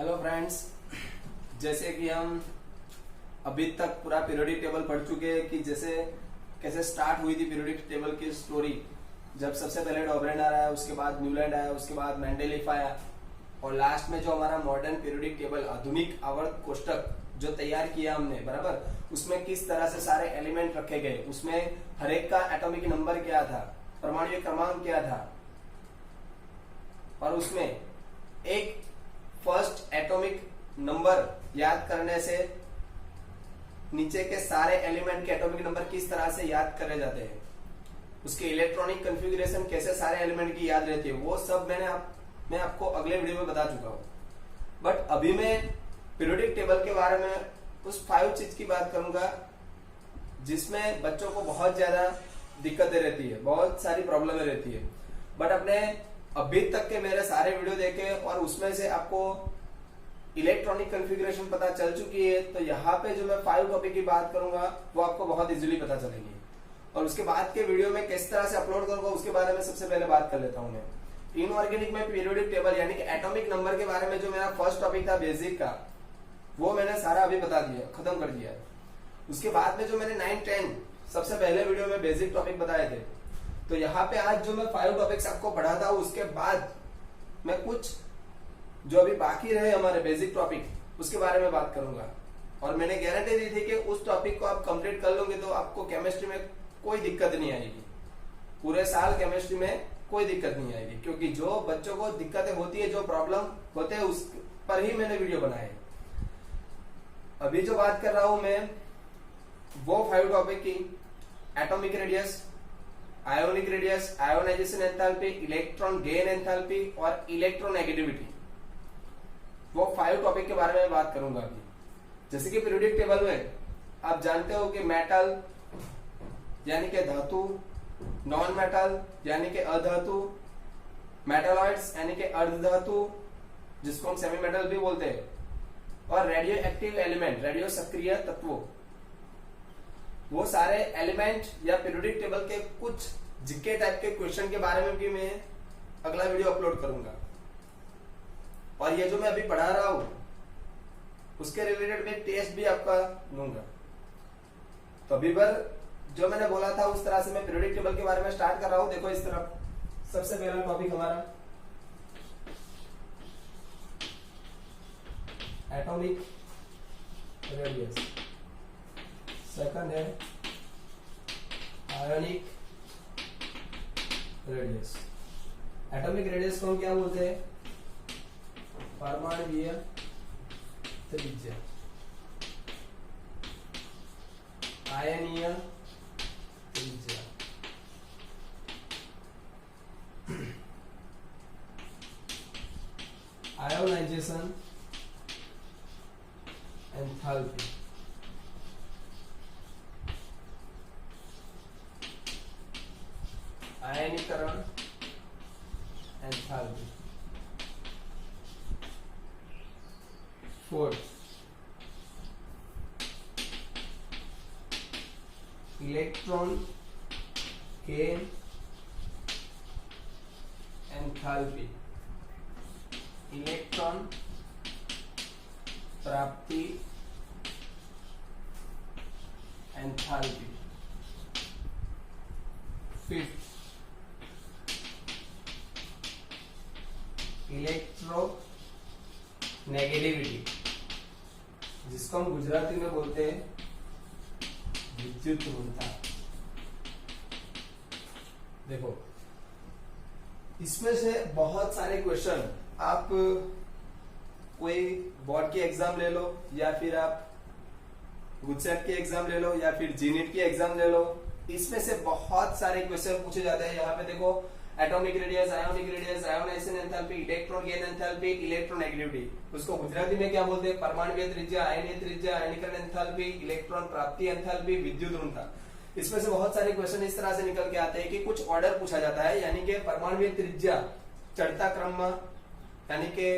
Hello friends, जैसे कि हम अभी तक पूरा पीरियोडिक टेबल पढ़ चुके हैं कि जैसे कैसे स्टार्ट हुई थी पीरियोडिक टेबल की स्टोरी। जब सबसे पहले डॉबरेन आया, उसके बाद न्यूलैंड आया, उसके बाद मेंडेलीफ आया और लास्ट में जो हमारा मॉडर्न पीरियोडिक टेबल आधुनिक आवर्त कोष्टक जो तैयार किया हमने, बराबर, उसमें किस तरह से सारे एलिमेंट रखे गए, उसमें हर एक का एटॉमिक नंबर क्या था, परमाणु क्रमांक क्या था और उसमें एक फर्स्ट एटॉमिक नंबर याद करने से नीचे के सारे एलिमेंट के एटॉमिक नंबर किस तरह से याद करे जाते हैं, उसके इलेक्ट्रॉनिक कॉन्फ़िगरेशन कैसे सारे एलिमेंट की याद रहती है, वो सब मैं आपको अगले वीडियो में बता चुका हूं। बट अभी मैं पीरियोडिक टेबल के बारे में उस 5 चीज की बात करूंगा जिसमें बच्चों को बहुत ज्यादा दिक्कतें रहती है, बहुत सारी प्रॉब्लमें रहती है। बट अपने अभी तक के मेरे सारे वीडियो देखे और उसमें से आपको इलेक्ट्रॉनिक कॉन्फ़िगरेशन पता चल चुकी है, तो यहाँ पे जो मैं 5 टॉपिक की बात करूंगा वो आपको बहुत इजीली पता चलेगी। और उसके बाद के वीडियो में किस तरह से अपलोड करूंगा उसके बारे में सबसे पहले बात कर लेता हूं मैं। इनऑर्गेनिक में पीरियोडिक टेबल यानी कि एटॉमिक नंबर के बारे में जो मेरा फर्स्ट टॉपिक था बेसिक का, वो मैंने सारा अभी बता दिया, खत्म कर दिया। उसके बाद में जो मैंने 9, 10 सबसे पहले वीडियो में बेसिक टॉपिक बताए थे, तो यहाँ पे आज जो मैं 5 टॉपिक्स आपको पढ़ाता हूँ उसके बाद मैं कुछ जो अभी बाकी रहे हमारे बेसिक टॉपिक उसके बारे में बात करूंगा। और मैंने गारंटी दी थी कि उस टॉपिक को आप कंप्लीट कर लोगे तो आपको केमिस्ट्री में कोई दिक्कत नहीं आएगी, पूरे साल केमिस्ट्री में कोई दिक्कत नहीं आएगी, क्योंकि जो बच्चों को दिक्कतें होती है, जो प्रॉब्लम होते हैं, उस पर ही मैंने वीडियो बनाए। अभी जो बात कर रहा हूं मैं वो 5 टॉपिक की atomic radius, ionic radius, ionisation enthalpy, electron gain enthalpy और इलेक्ट्रोनेगेटिविटी, वो 5 टॉपिक के बारे में बात करूंगा अभी। जैसे कि पीरियोडिक टेबल में आप जानते हो कि मेटल यानी कि धातु, नॉन मेटल यानी कि अधातु, मेटलॉइड्स यानी कि अर्धधातु जिसको हम सेमी मेटल भी बोलते हैं, और रेडियो एक्टिव एलिमेंट, रेडियो सक्रिय तत्वों, वो सारे एलिमेंट या पीरियोडिक टेबल के कुछ जीके टाइप के क्वेश्चन के बारे में भी मैं अगला वीडियो अपलोड करूंगा। और ये जो मैं अभी पढ़ा रहा हूं उसके रिलेटेड में टेस्ट भी आपका लूंगा। तो अभी पर जो मैंने बोला था उस तरह से मैं पीरियोडिक टेबल के बारे में स्टार्ट कर रहा हूं। देखो इस तरफ सबसे पहला टॉपिक हमारा एटॉमिक रेडियस, सेकंड है आयोनिक रेडियस। एटॉमिक रेडियस को हम क्या बोलते हैं? परमाणुीय त्रिज्या। आयनीय त्रिज्या, आयोनाइजेशन एंथैल्पी, आयनीकरण enthalpy. Fourth electron gain enthalpy, electron प्राप्ति एंथैल्पी। फिफ्थ इलेक्ट्रो नेगेटिविटी, जिसको हम गुजराती में बोलते हैं विद्युत ऋणता। देखो इसमें से बहुत सारे क्वेश्चन आप कोई बोर्ड की एग्जाम ले लो या फिर आप गुजसेट की एग्जाम ले लो या फिर जीनीट की एग्जाम ले लो, इसमें से बहुत सारे क्वेश्चन पूछे जाते हैं। यहाँ पे देखो atomic radius, ionic radius, ionisation enthalpy, electron gain enthalpy, electronegativity. उसको गुजराती में क्या बोलते हैं? परमाणुीय त्रिज्या, आयनीय त्रिज्या, आयनीकरण एंथैल्पी, इलेक्ट्रॉन प्राप्ति एंथैल्पी, विद्युत ऋणता। इसमें से बहुत सारे क्वेश्चन इस तरह से निकल के आते हैं कि कुछ ऑर्डर पूछा जाता है, यानी कि परमाणुीय त्रिज्या चढ़ता क्रम में, यानी कि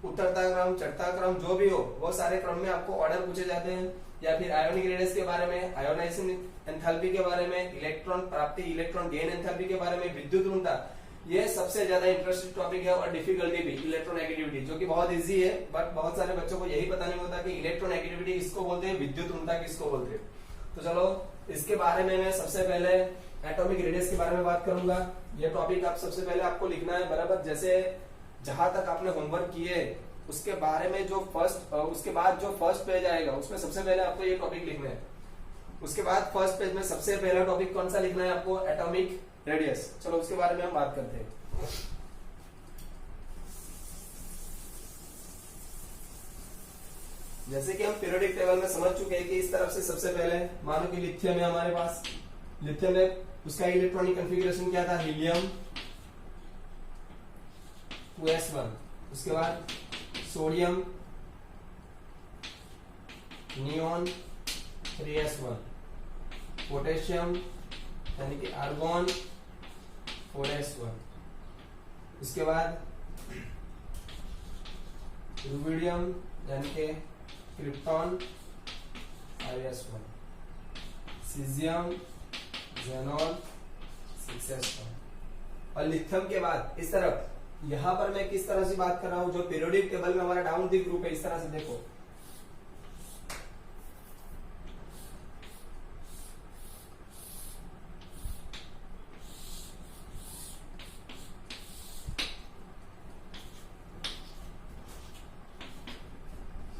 उतरता क्रम, चढ़ता क्रम, जो भी हो वो सारे क्रम में आपको ऑर्डर पूछे जाते हैं। या फिर आयोनिक रेडियस के बारे में, आयोनाइजेशन एंथैल्पी के बारे में, इलेक्ट्रॉन प्राप्ति, इलेक्ट्रॉन गेन एंथैल्पी के बारे में, विद्युत ऋणता, ये सबसे ज्यादा इंटरेस्टिंग टॉपिक है और डिफिकल्टी भी, इलेक्ट्रोनेगेटिविटी, जो कि बहुत इजी है, बट बहुत सारे बच्चों को यही पता नहीं होता कि इलेक्ट्रोनेगेटिविटी किसको बोलते हैं, विद्युत ऋणता किसको बोलते हैं। तो चलो इसके बारे में मैं सबसे पहले एटॉमिक रेडियस के बारे में बात करूंगा। ये टॉपिक आप सबसे पहले आपको लिखना है बराबर, जैसे जहां तक आपने होमवर्क किए उसके बारे में जो उसके बाद जो फर्स्ट पेज आएगा उसमें सबसे पहले आपको ये टॉपिक लिखना है। उसके बाद फर्स्ट पेज में सबसे पहला टॉपिक कौन सा लिखना है आपको, एटॉमिक रेडियस। चलो उसके बारे में हम बात करते हैं। जैसे कि हम पीरियोडिक टेबल में समझ चुके हैं कि इस तरफ से सबसे पहले मानो कि लिथियम है हमारे पास, लिथियम में उसका इलेक्ट्रॉनिक कॉन्फ़िगरेशन क्या था, हीलियम 2s1, उसके बाद सोडियम नियोन 3s1, पोटेशियम यानी कि आर्गोन 4s1, इसके बाद रुबिडियम यानी कि krypton 5s1, caesium xenon 6s1। और लिथियम के बाद इस तरफ यहां पर मैं किस तरह से बात कर रहा हूं, जो पीरियोडिक टेबल में हमारा डाउन द ग्रुप है, इस तरह से देखो,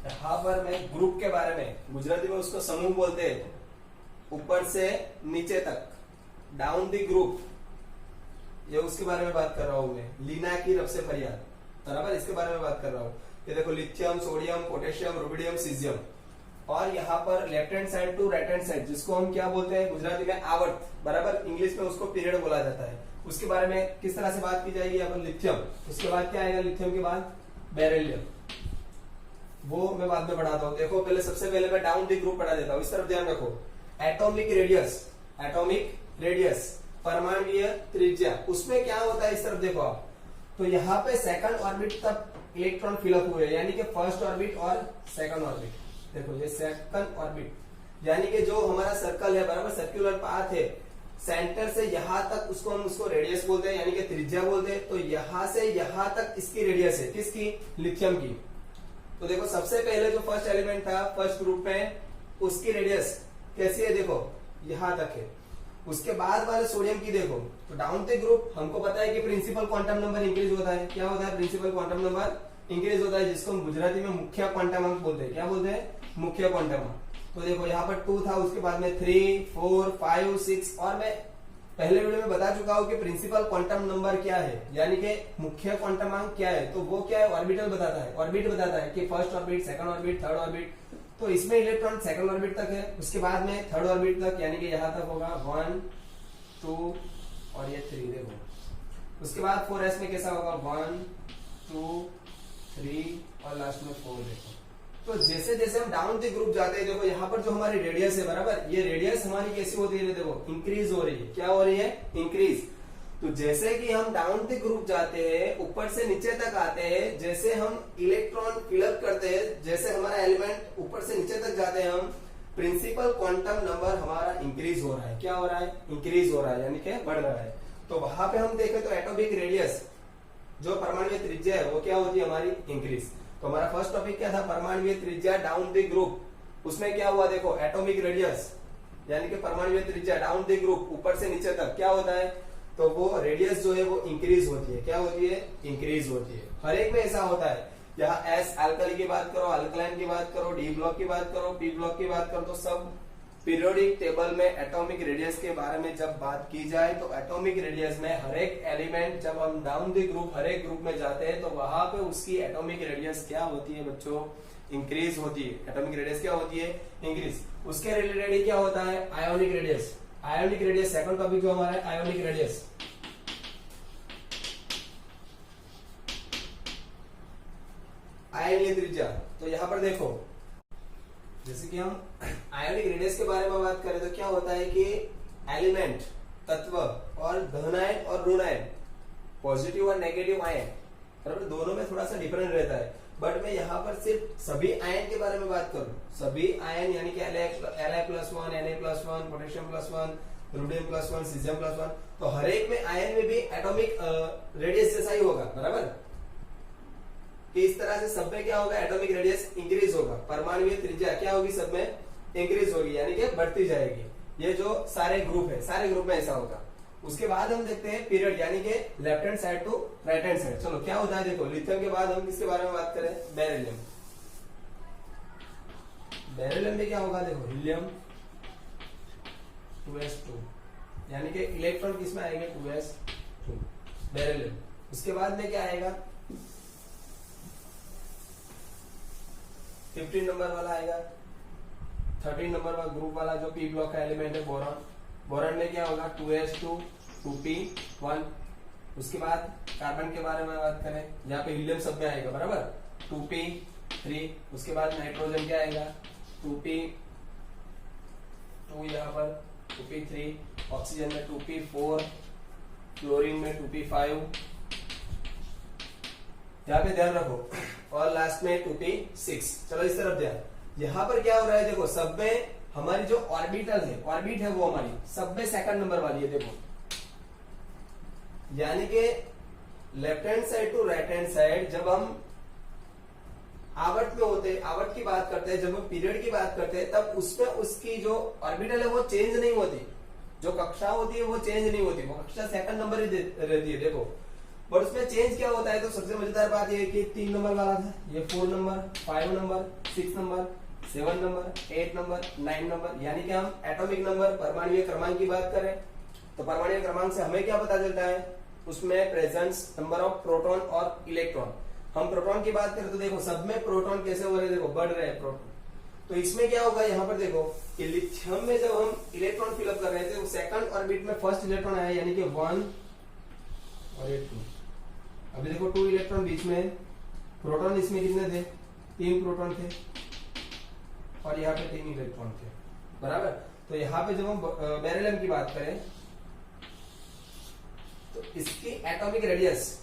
यहां पर मैं ग्रुप के बारे में, गुजराती में उसको समूह बोलते हैं, ऊपर से नीचे तक डाउन द ग्रुप, ये उसके बारे में बात कर रहा हूं मैं, लीना की रब से फरियाद, बराबर, इसके बारे में बात कर रहा हूं। ये देखो lithium, sodium, potassium, rubidium, caesium, और यहाँ पर left hand side to right hand side, जिसको हम क्या बोलते हैं गुजराती में आवर्त, बराबर, इंग्लिश में उसको पीरियड बोला जाता है। उसके बारे में किस तरह से बात की जाएगी यहाँ पर, लिथियम, उसके बाद क्या आएगा, लिथियम के बाद बेरिलियम, वो मैं बाद में पढ़ाता हूँ। देखो पहले सबसे पहले मैं डाउन द ग्रुप पढ़ा देता हूँ, इस तरफ ध्यान रखो। एटॉमिक रेडियस, एटॉमिक रेडियस परमाणुीय त्रिज्या, उसमें क्या होता है इस तरफ देखो आप, तो यहाँ पे सेकंड ऑर्बिट तक इलेक्ट्रॉन फिलअप हुए, यानी कि फर्स्ट ऑर्बिट और सेकंड ऑर्बिट। देखो ये सेकंड ऑर्बिट, यानी कि जो हमारा सर्कल है, बराबर, सर्कुलर पाथ है, सेंटर से यहां तक उसको हम उसको रेडियस बोलते हैं, यानी कि त्रिज्या बोलते हैं। तो यहां से यहां तक इसकी रेडियस है, किसकी, लिथियम की। तो देखो सबसे पहले जो फर्स्ट एलिमेंट था फर्स्ट ग्रुप में, उसकी रेडियस कैसी है, देखो यहां तक है। उसके बाद वाले सोडियम की देखो, तो डाउन द ग्रुप हमको पता है कि प्रिंसिपल क्वांटम नंबर इंक्रीज होता है। क्या होता है, प्रिंसिपल क्वांटम नंबर इंक्रीज होता है, जिसको हम गुजराती में मुख्य क्वांटम अंक बोलते हैं। क्या बोलते हैं, मुख्य क्वांटम अंक। तो देखो यहाँ पर 2 था, उसके बाद में 3, 4, 5, 6, और मैं पहले वीडियो में बता चुका हूं कि प्रिंसिपल क्वांटम नंबर क्या है, यानी कि मुख्य क्वांटम अंक क्या है। तो वो क्या है, ऑर्बिटल बताता है, ऑर्बिट बताता है कि first orbit, second orbit, third orbit. तो इसमें इलेक्ट्रॉन सेकंड ऑर्बिट तक है, उसके बाद में थर्ड ऑर्बिट तक, यानी कि यहां तक होगा 1, 2 और ये 3 देखो। उसके बाद 4s में कैसा होगा, 1, 2, 3 और लास्ट में 4 देखो। तो जैसे जैसे हम डाउन द ग्रुप जाते हैं, देखो यहाँ पर जो हमारी रेडियस है, बराबर, ये रेडियस हमारी कैसी होती है, देखो इंक्रीज हो रही है। क्या हो रही है, इंक्रीज। तो जैसे कि हम डाउन द ग्रुप जाते हैं, ऊपर से नीचे तक आते हैं, जैसे हम इलेक्ट्रॉन फिलअप करते हैं, जैसे हमारा एलिमेंट ऊपर से नीचे तक जाते हैं हम, प्रिंसिपल क्वांटम नंबर हमारा इंक्रीज हो रहा है। क्या हो रहा है, इंक्रीज हो रहा है, यानी कि बढ़ रहा है। तो वहां पे हम देखें तो एटॉमिक रेडियस, जो परमाणु त्रिज्या है, वो क्या होती है हमारी, इंक्रीज। तो हमारा फर्स्ट टॉपिक क्या था, परमाणु त्रिज्या डाउन द ग्रुप। उसमें क्या हुआ, देखो एटॉमिक रेडियस यानी कि परमाणु त्रिज्या डाउन द ग्रुप, ऊपर से नीचे तक क्या होता है, तो वो रेडियस जो है वो इंक्रीज होती है। क्या होती है, इंक्रीज होती है। हर एक में ऐसा होता है। यहाँ एस अल्कली की बात करो, अल्कलाइन की बात करो, डी ब्लॉक की बात करो, पी ब्लॉक की बात करो, तो सब पीरियोडिक टेबल में एटॉमिक रेडियस के बारे में जब बात की जाए, तो एटॉमिक रेडियस में हर एक एलिमेंट, जब हम डाउन द ग्रुप हर एक ग्रुप में जाते हैं, तो वहां पे उसकी एटॉमिक रेडियस क्या होती है बच्चों, इंक्रीज होती है। एटॉमिक रेडियस क्या होती है, इंक्रीज। उसके रिलेटेड क्या होता है, ionic radius. Ionic radius second topic जो हमारा है, आयोनिक रेडियस। आयनीय त्रिज्या, तो यहां पर देखो, जैसे कि हम आयोनिक रेडियस के बारे में बात करें तो क्या होता है कि एलिमेंट, तत्व और धन आयन और ऋण आयन, पॉजिटिव और नेगेटिव आयन, बराबर, दोनों में थोड़ा सा डिफरेंट रहता है। बट मैं यहाँ पर सिर्फ सभी आयन के बारे में बात करूं, सभी आयन यानी कि Li+1, Na+1, पोटेशियम +1, रुडियम +1, सीजियम +1। तो हर एक में आयन में भी एटॉमिक रेडियस जैसा ही होगा, बराबर। कि इस तरह से सब में क्या होगा, एटॉमिक रेडियस इंक्रीज होगा, परमाणुीय त्रिज्या क्या होगी, सब में इंक्रीज होगी, यानी कि बढ़ती जाएगी। ये जो सारे ग्रुप है, सारे ग्रुप में ऐसा होगा। उसके बाद हम देखते हैं पीरियड, यानी कि left hand side to right hand side. चलो क्या होता है, देखो लिथियम के बाद हम किसके बारे में बात करें, बेरिलियम। बेरिलियम में क्या होगा, देखो हीलियम 2s2, यानी कि इलेक्ट्रॉन किसमें आएंगे, 2s2 बेरिलियम। उसके बाद में क्या आएगा, 15 नंबर वाला आएगा, 13 नंबर वाला ग्रुप वाला जो पी ब्लॉक का एलिमेंट है, बोरॉन। बोरॉन में क्या होगा, 2s2 2p1। उसके बाद कार्बन के बारे में बात करें, यहाँ पे हीलियम सब में आएगा, बराबर, 2p3। उसके बाद नाइट्रोजन क्या आएगा, 2p2, यहाँ पर 2p3। ऑक्सीजन में 2p4, क्लोरीन में 2p5, यहाँ पे ध्यान रखो। और लास्ट में 2p6। चलो इस तरफ ध्यान, यहाँ पर क्या हो रहा है, देखो सब में हमारी जो ऑर्बिटल है, ऑर्बिट है वो हमारी सब में सेकंड नंबर वाली है, देखो। यानी कि left hand side to right hand side जब हम आवर्त में होते, आवर्त की बात करते हैं, जब हम पीरियड की बात करते हैं, तब उसमें उसकी जो ऑर्बिटल है वो चेंज नहीं होती, जो कक्षा होती है वो चेंज नहीं होती, वो कक्षा सेकंड नंबर ही रहती है, देखो। बट उसमें चेंज क्या होता है, तो सबसे मजेदार बात यह है कि 3 नंबर वाला था, ये 4 number, 5 number, 6 number, 7 number, 8 number, 9 number. यानी कि हम एटॉमिक नंबर, परमाणुीय क्रमांक की बात करें तो परमाणुीय क्रमांक से हमें क्या पता चलता है, उसमें प्रेजेंस नंबर ऑफ प्रोटॉन और इलेक्ट्रॉन। हम प्रोटॉन की बात करें तो देखो सब में प्रोटॉन कैसे हो रहे हैं, देखो बढ़ रहे हैं प्रोटॉन। तो इसमें क्या होगा, यहाँ पर देखो कि लिथियम में जब हम इलेक्ट्रॉन फिलअप कर रहे थे, तो सेकंड ऑर्बिट में फर्स्ट इलेक्ट्रॉन आया, यानी कि 1 और 2। अभी देखो 2 इलेक्ट्रॉन बीच में, प्रोटॉन इसमें कितने थे, 3 प्रोटॉन थे, और यहाँ पे 3 इलेक्ट्रॉन थे, बराबर। तो यहाँ पे जब हम बेरिलियम की बात करें तो इसकी एटॉमिक रेडियस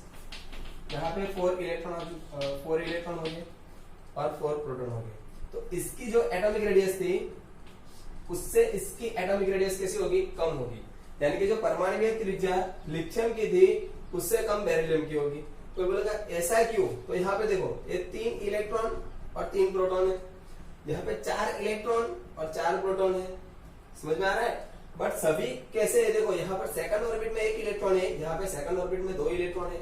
यहाँ पे 4 इलेक्ट्रॉन हो गए और 4 प्रोटॉन हो गए। तो इसकी जो एटॉमिक रेडियस थी उससे इसकी एटॉमिक रेडियस कैसी होगी, कम होगी। यानी कि जो परमाणुीय त्रिज्या लिथियम की थी उससे कम बेरिलियम की होगी। तो बोलेगा ऐसा क्यों, तो यहाँ पे देखो ये 3 इलेक्ट्रॉन और 3 प्रोटॉन है, यहाँ पे 4 इलेक्ट्रॉन और 4 प्रोटॉन है, समझ में आ रहा है। बट सभी कैसे है, देखो यहाँ पर सेकंड ऑर्बिट में 1 इलेक्ट्रॉन है, यहाँ पे सेकंड ऑर्बिट में 2 इलेक्ट्रॉन है।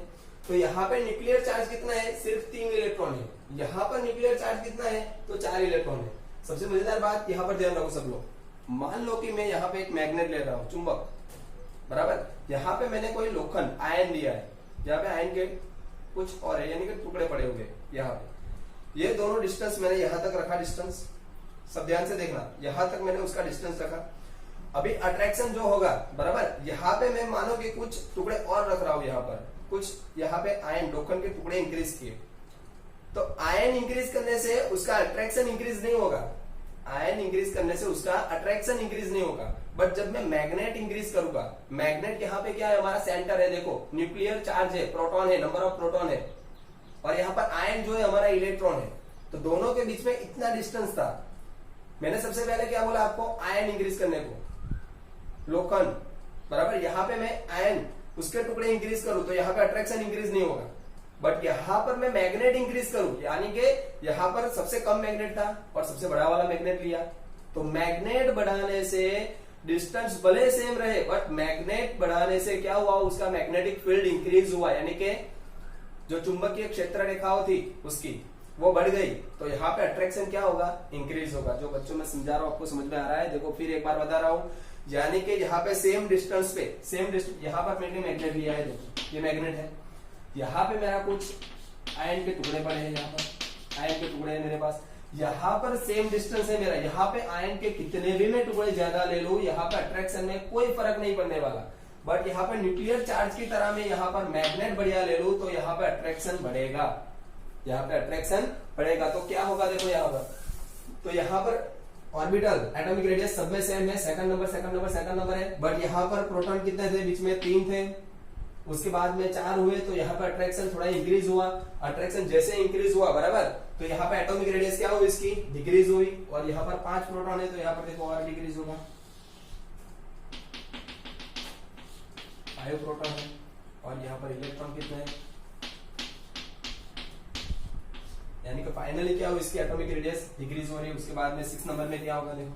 तो यहाँ पे न्यूक्लियर चार्ज कितना है, सिर्फ 3 इलेक्ट्रॉन है। यहाँ पर न्यूक्लियर चार्ज कितना है, तो 4 इलेक्ट्रॉन है। सबसे मजेदार बात यहाँ पर ध्यान रखो सब लोग, मान लो कि मैं यहाँ पे एक मैग्नेट ले रहा हूँ, चुंबक, बराबर। यहाँ पे मैंने कोई लोखंड आयन दिया है, यहाँ पे आयन के कुछ और है, यानी कि टुकड़े पड़े हुए यहाँ पे। ये दोनों डिस्टेंस मैंने यहाँ तक रखा, डिस्टेंस सब ध्यान से देखना, यहाँ तक मैंने उसका डिस्टेंस रखा। अभी अट्रैक्शन जो होगा, बराबर, यहाँ पे मैं मानो कि कुछ टुकड़े और रख रहा हूँ, यहाँ पर कुछ, यहाँ पे आयन लोखंड के टुकड़े इंक्रीज किए। तो आयन इंक्रीज करने से उसका अट्रैक्शन इंक्रीज नहीं होगा, आयन इंक्रीज करने से उसका अट्रैक्शन इंक्रीज नहीं होगा। बट जब मैं मैग्नेट इंक्रीज करूंगा, मैग्नेट यहाँ पे क्या है, हमारा सेंटर है, देखो न्यूक्लियर चार्ज है, प्रोटॉन है, नंबर ऑफ प्रोटॉन है, और यहाँ पर आयन जो है हमारा इलेक्ट्रॉन है। तो दोनों के बीच में इतना डिस्टेंस था। मैंने सबसे पहले क्या बोला आपको, आयन इंक्रीज करने को, लोखंड, बराबर। यहाँ पे मैं आयन उसके टुकड़े इंक्रीज करूं तो यहाँ पे अट्रैक्शन इंक्रीज नहीं होगा। बट यहाँ पर मैं मैग्नेट इंक्रीज करूं, यानी कि यहाँ पर सबसे कम मैग्नेट था और सबसे बड़ा वाला मैग्नेट लिया, तो मैग्नेट बढ़ाने से डिस्टेंस भले सेम रहे, बट मैग्नेट बढ़ाने से क्या हुआ, उसका मैग्नेटिक फील्ड इंक्रीज हुआ, यानी कि जो चुंबकीय क्षेत्र रेखाओं थी उसकी वो बढ़ गई। तो यहाँ पे अट्रैक्शन क्या होगा, इंक्रीज होगा। जो बच्चों में समझा रहा हूं आपको समझ में आ रहा है, देखो फिर एक बार बता रहा हूं, यानी कि यहाँ पे सेम डिस्टेंस पे, सेम डिस्टेंस, यहाँ पर मैंने मैग्नेट लिया है, देखो ये मैग्नेट है, यहाँ पे मेरा कुछ आयन के टुकड़े पड़े हैं, यहाँ पर आयन के टुकड़े हैं मेरे पास, यहाँ पर सेम डिस्टेंस है मेरा, यहाँ पे आयन के कितने भी मैं टुकड़े ज्यादा ले लूं, यहाँ पे अट्रैक्शन में कोई फर्क नहीं पड़ने वाला। बट यहाँ पर न्यूक्लियर चार्ज की तरह में यहाँ पर मैग्नेट बढ़िया ले लूं तो यहाँ पे अट्रैक्शन बढ़ेगा, यहाँ पे अट्रैक्शन बढ़ेगा। तो क्या होगा, देखो यहाँ पर, तो यहाँ पर ऑर्बिटल एटॉमिक रेडियस सब में सेम है, सेकंड नंबर है। बट यहाँ पर प्रोटॉन कितने थे, बीच में 3 थे, उसके बाद में 4 हुए, तो यहाँ पर अट्रैक्शन थोड़ा इंक्रीज हुआ। अट्रैक्शन जैसे इंक्रीज हुआ, बराबर, तो यहाँ पे एटॉमिक रेडियस क्या हुई, इसकी डिक्रीज हुई। और यहाँ पर 5 प्रोटॉन है तो यहाँ पर देखो और डिक्रीज होगा। 5 प्रोटॉन है और यहाँ पर इलेक्ट्रॉन कितने हैं, यानी कि फाइनली क्या हो, इसकी एटॉमिक रेडियस डिक्रीज हो रही है। उसके बाद में 6 नंबर में क्या होगा देखो,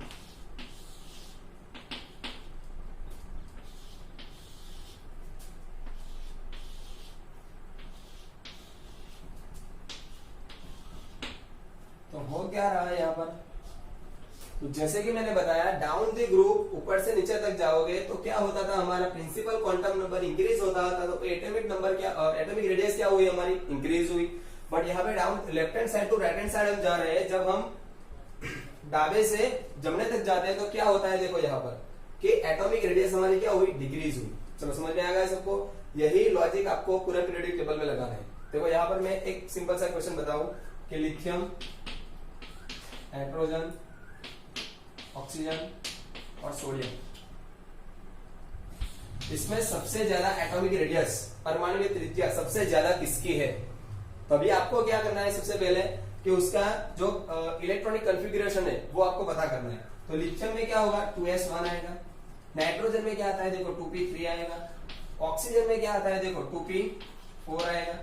तो हो क्या रहा है यहाँ पर, तो जैसे कि मैंने बताया डाउन द ग्रुप ऊपर से नीचे तक जाओगे तो क्या होता था, हमारा प्रिंसिपल क्वांटम नंबर इंक्रीज होता था, तो एटॉमिक नंबर क्या, एटॉमिक रेडियस क्या हुई हमारी, इंक्रीज हुई। बट यहाँ पे down left hand side to right hand side हम जा रहे हैं, जब हम डाबे से जमने तक जाते हैं तो क्या होता है देखो यहाँ पर कि एटॉमिक रेडियस हमारी क्या हुई, डिक्रीज हुई। चलो समझ में आ गया सबको, यही लॉजिक आपको पूरा पीरियोडिक टेबल में लगाना है। देखो यहाँ पर मैं एक सिंपल सा क्वेश्चन बताऊं कि लिथियम, हाइड्रोजन, ऑक्सीजन और सोडियम, इसमें सबसे ज्यादा एटॉमिक रेडियस, परमाणु त्रिज्या सबसे ज्यादा किसकी है। तभी आपको क्या करना है, सबसे पहले कि उसका जो इलेक्ट्रॉनिक कॉन्फ़िगरेशन है वो आपको पता करना है। तो लिथियम में क्या होगा, 2s1 आएगा, नाइट्रोजन में क्या आता है देखो 2p3 आएगा, ऑक्सीजन में क्या आता है देखो 2p4 आएगा,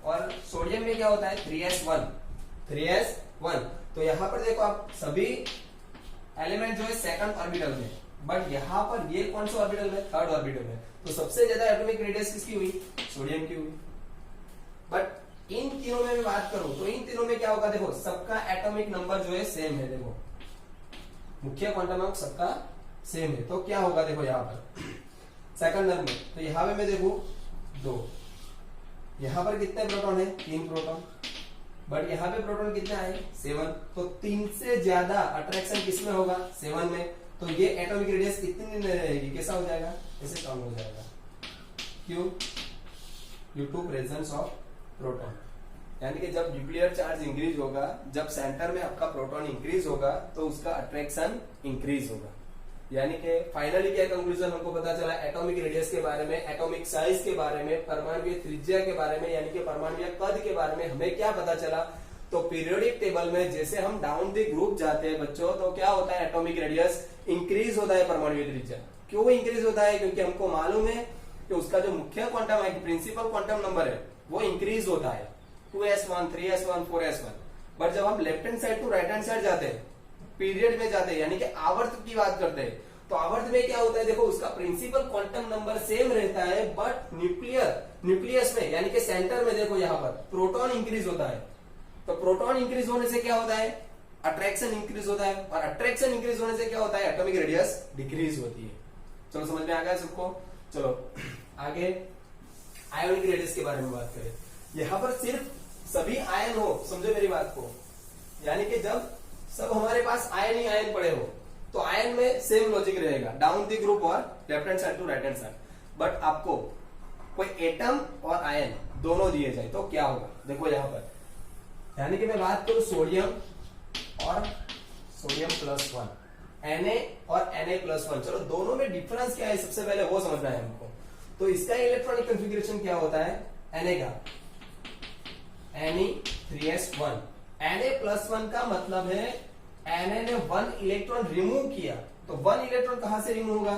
और सोडियम में क्या होता है 3s1। तो यहाँ पर देखो आप सभी एलिमेंट जो है सेकंड ऑर्बिटल में, बट यहाँ पर ये कौन सा ऑर्बिटल में, थर्ड ऑर्बिटल में। तो सबसे ज्यादा एटॉमिक रेडियस किसकी हुई, सोडियम की हुई। बट इन तीनों में मैं बात करूं तो इन तीनों में क्या होगा देखो, सबका एटॉमिक नंबर जो है सेम है, देखो मुख्य क्वांटम अंक सबका सेम है। तो क्या होगा देखो यहाँ पर सेकंड नंबर में, तो यहाँ पे मैं देखू 2, यहाँ पर कितने प्रोटॉन है, 3 प्रोटॉन, बट यहाँ पे प्रोटॉन कितने आए 7। तो 3 से ज्यादा अट्रैक्शन किसमें होगा, 7 में। तो ये एटॉमिक रेडियस कितनी रहेगी, कैसा हो जाएगा, ऐसे कम हो जाएगा। क्यों, due to presence of proton, यानी कि जब न्यूक्लियर चार्ज इंक्रीज होगा, जब सेंटर में आपका प्रोटॉन इंक्रीज होगा तो उसका अट्रैक्शन इंक्रीज होगा। यानी कि फाइनली क्या कंक्लूजन हमको पता चला, एटॉमिक रेडियस के बारे में, एटॉमिक साइज के बारे में, परमाणु त्रिज्या के बारे में, यानी कि परमाणु कद के बारे में हमें क्या पता चला। तो पीरियोडिक टेबल में जैसे हम डाउन द ग्रुप जाते हैं बच्चों, तो क्या होता है, एटॉमिक रेडियस इंक्रीज होता है परमाणु त्रिज्या। क्यों इंक्रीज होता है, क्योंकि हमको मालूम है कि उसका जो मुख्य क्वांटम है, प्रिंसिपल क्वांटम नंबर है, वो इंक्रीज होता है 2s1, 3s1, 4s1। बट जब हम left hand side to right hand side जाते हैं, पीरियड में जाते हैं, यानी कि आवर्त की बात करते हैं, तो आवर्त में क्या होता है देखो, उसका प्रिंसिपल क्वांटम नंबर सेम रहता है, बट न्यूक्लियस में यानी कि सेंटर में देखो यहाँ पर प्रोटॉन इंक्रीज होता है। तो प्रोटॉन इंक्रीज होने से क्या होता है, अट्रैक्शन इंक्रीज होता है, और अट्रैक्शन इंक्रीज होने से क्या होता है, एटॉमिक रेडियस डिक्रीज होती है। चलो समझ में आ गया सबको। चलो आगे आयोनिक रेडियस के बारे में बात करें। यहाँ पर सिर्फ सभी आयन हो, समझो मेरी बात को, यानी कि जब सब हमारे पास आयन ही आयन पड़े हो तो आयन में सेम लॉजिक रहेगा, डाउन द ग्रुप और left hand side to right hand side. But आपको कोई एटम और आयन दोनों दिए जाए तो क्या होगा, देखो यहाँ पर, यानी कि मैं बात करूं सोडियम और सोडियम +1, Na और Na+1, चलो दोनों में डिफरेंस क्या है सबसे पहले वो समझना है हमको। तो इसका इलेक्ट्रॉनिक कॉन्फ़िगरेशन क्या होता है, Na का Ne3s1। Na+1 का मतलब है Na ने 1 इलेक्ट्रॉन रिमूव किया, तो 1 इलेक्ट्रॉन कहां से रिमूव होगा,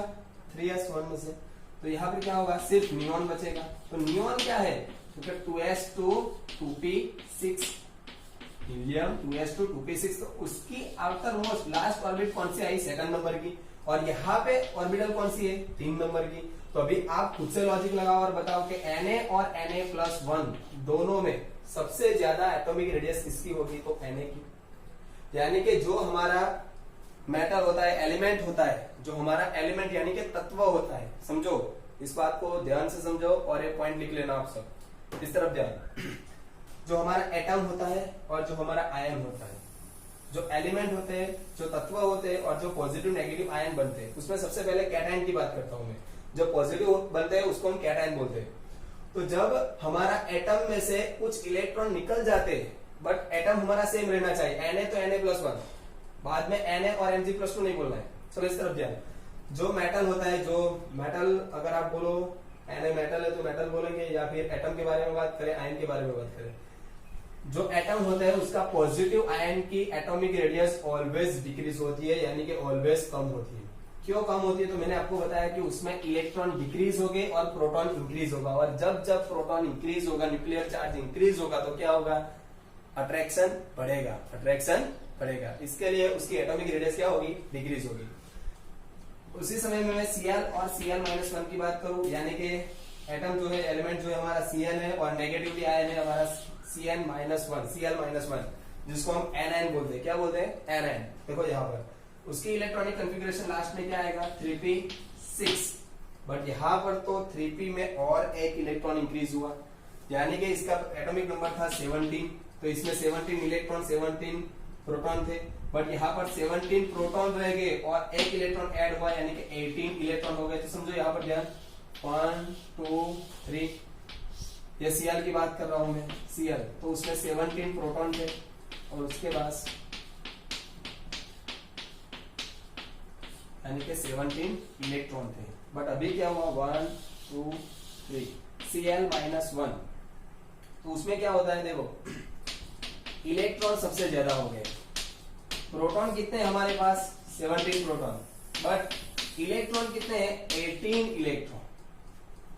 3s1 में से। तो यहाँ पर क्या होगा, सिर्फ नियॉन बचेगा। तो नियॉन क्या है, तो 2s2 2p6, helium 2s2 2p6, तो उसकी आउटर मोस्ट लास्ट ऑर्बिट कौन सी आई, सेकंड नंबर की, और यहाँ पे ऑर्बिटल कौन सी है, 3 नंबर की। तो अभी आप खुद से लॉजिक लगाओ और बताओ कि Na और Na+1 दोनों में सबसे ज्यादा एटॉमिक रेडियस किसकी होगी, तो Na की। यानी कि जो हमारा मेटल होता है, एलिमेंट होता है, जो हमारा एलिमेंट यानी कि तत्व होता है, समझो इस बात को ध्यान से समझो और एक पॉइंट लिख लेना आप सब इस तरफ ध्यान। जो हमारा एटम होता है और जो हमारा आयन होता है, जो एलिमेंट होते हैं, जो तत्व होते हैं और जो पॉजिटिव नेगेटिव आयन बनते हैं, उसमें सबसे पहले कैटायन की बात करता हूं मैं। जो पॉजिटिव बनते हैं उसको हम कैटायन बोलते हैं। तो जब हमारा एटम में से कुछ इलेक्ट्रॉन निकल जाते हैं, बट एटम हमारा सेम रहना चाहिए, Na तो Na+1, बाद में Na और Mg+2 नहीं बोलना है। चलो इस तरफ ध्यान। जो मेटल होता है, जो मेटल अगर आप बोलो Na मेटल है तो मेटल बोलेंगे, या फिर एटम के बारे में बात करें, आयन के बारे में बात करें, जो एटम होता है उसका पॉजिटिव आयन की एटॉमिक रेडियस ऑलवेज डिक्रीज होती है, यानी कि ऑलवेज कम होती है। क्यों कम होती है? तो मैंने आपको बताया कि उसमें इलेक्ट्रॉन डिक्रीज होंगे और प्रोटॉन इंक्रीज होगा, और जब जब प्रोटॉन इंक्रीज होगा, न्यूक्लियर चार्ज इंक्रीज होगा, तो क्या होगा? अट्रैक्शन बढ़ेगा, अट्रैक्शन बढ़ेगा। इसके लिए उसकी एटॉमिक रेडियस क्या होगी? डिक्रीज होगी। उसी समय में मैं Cl और Cl-1 की बात करूं, यानी कि एटम जो है, एलिमेंट जो है हमारा Cl है और नेगेटिवली आयन है हमारा Cl-1, जिसको हम एनआयन बोलते हैं। क्या बोलते हैं? एनआयन। देखो यहाँ पर उसकी इलेक्ट्रॉनिक कॉन्फ़िगरेशन लास्ट में क्या आएगा? 3p6, बट यहाँ पर तो 3p में और एक इलेक्ट्रॉन इंक्रीज हुआ, यानी कि इसका एटॉमिक नंबर था 17, तो इसमें 17 इलेक्ट्रॉन 17 प्रोटॉन थे, बट यहाँ पर 17 प्रोटॉन रह गए और एक इलेक्ट्रॉन ऐड हुआ, यानी कि 18 इलेक्ट्रॉन हो गए। तो समझो यहाँ पर ध्यान 1 2 3, ये Cl की बात कर रहा हूं मैं, Cl, तो उसमें 17 प्रोटॉन थे और उसके बाद यानी कि 17 इलेक्ट्रॉन थे, बट अभी क्या हुआ? 1 2 3, Cl-1, तो उसमें क्या होता है? देखो इलेक्ट्रॉन सबसे ज्यादा हो गए, प्रोटॉन कितने हमारे पास? 17 प्रोटॉन, बट इलेक्ट्रॉन कितने हैं? 18 इलेक्ट्रॉन।